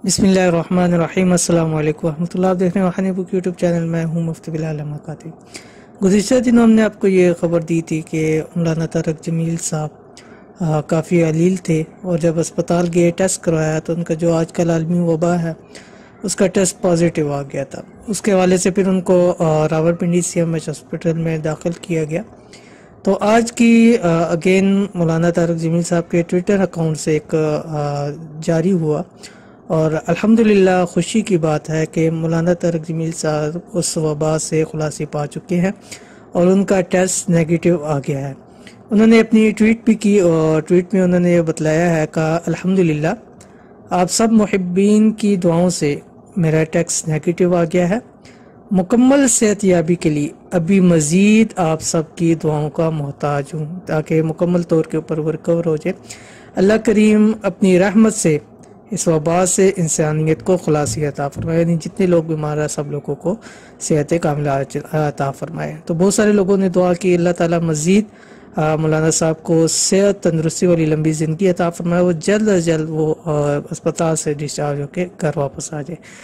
بسم اللہ الرحمن الرحیم۔ السلام علیکم ورحمۃ اللہ۔ آپ دیکھ رہے ہیں روحانی بک یوٹیوب چینل، میں ہوں مفتی علمائے۔ گزشتہ دنوں ہم نے آپ کو یہ خبر دی تھی کہ مولانا طارق جمیل صاحب کافی علیل تھے، اور جب اسپتال گئے ٹیسٹ کروایا تو ان کا جو آج کل عالمی وبا ہے اس کا ٹیسٹ پازیٹیو آ گیا تھا۔ اس کے حوالے سے پھر ان کو Rawalpindi C M H hospital میں داخل کیا گیا۔ تو آج کی اگین مولانا طارق جمیل صاحب کے ٹویٹر اکاؤنٹ سے ایک جاری ہوا، اور الحمدللہ خوشی کی بات ہے کہ مولانا طارق جمیل صاحب اس وبا سے خلاصی پا چکے ہیں اور ان کا ٹیسٹ نیگیٹو آ گیا ہے۔ انہوں نے اپنی ٹویٹ بھی کی، اور ٹویٹ میں انہوں نے یہ بتلایا ہے کہ الحمدللہ آپ سب محبین کی دعاؤں سے میرا ٹیسٹ نیگیٹو آ گیا ہے۔ مکمل صحت یابی کے لیے ابھی مزید آپ سب کی دعاؤں کا محتاج ہوں تاکہ مکمل طور کے اوپر ریکور ہو جائے۔ اللہ کریم اپنی رحمت سے اس وبا سے انسانیت کو خلاصی عطا فرمائے، یعنی جتنے لوگ بیمار ہیں سب لوگوں کو صحت کاملہ عطا فرمائے۔ تو بہت سارے لوگوں نے دعا کی اللہ تعالیٰ مزید مولانا صاحب کو صحت تندرستی والی لمبی زندگی عطا فرمائے، وہ جلد از جلد وہ اسپتال سے ڈسچارج ہو کے گھر واپس آ جائے۔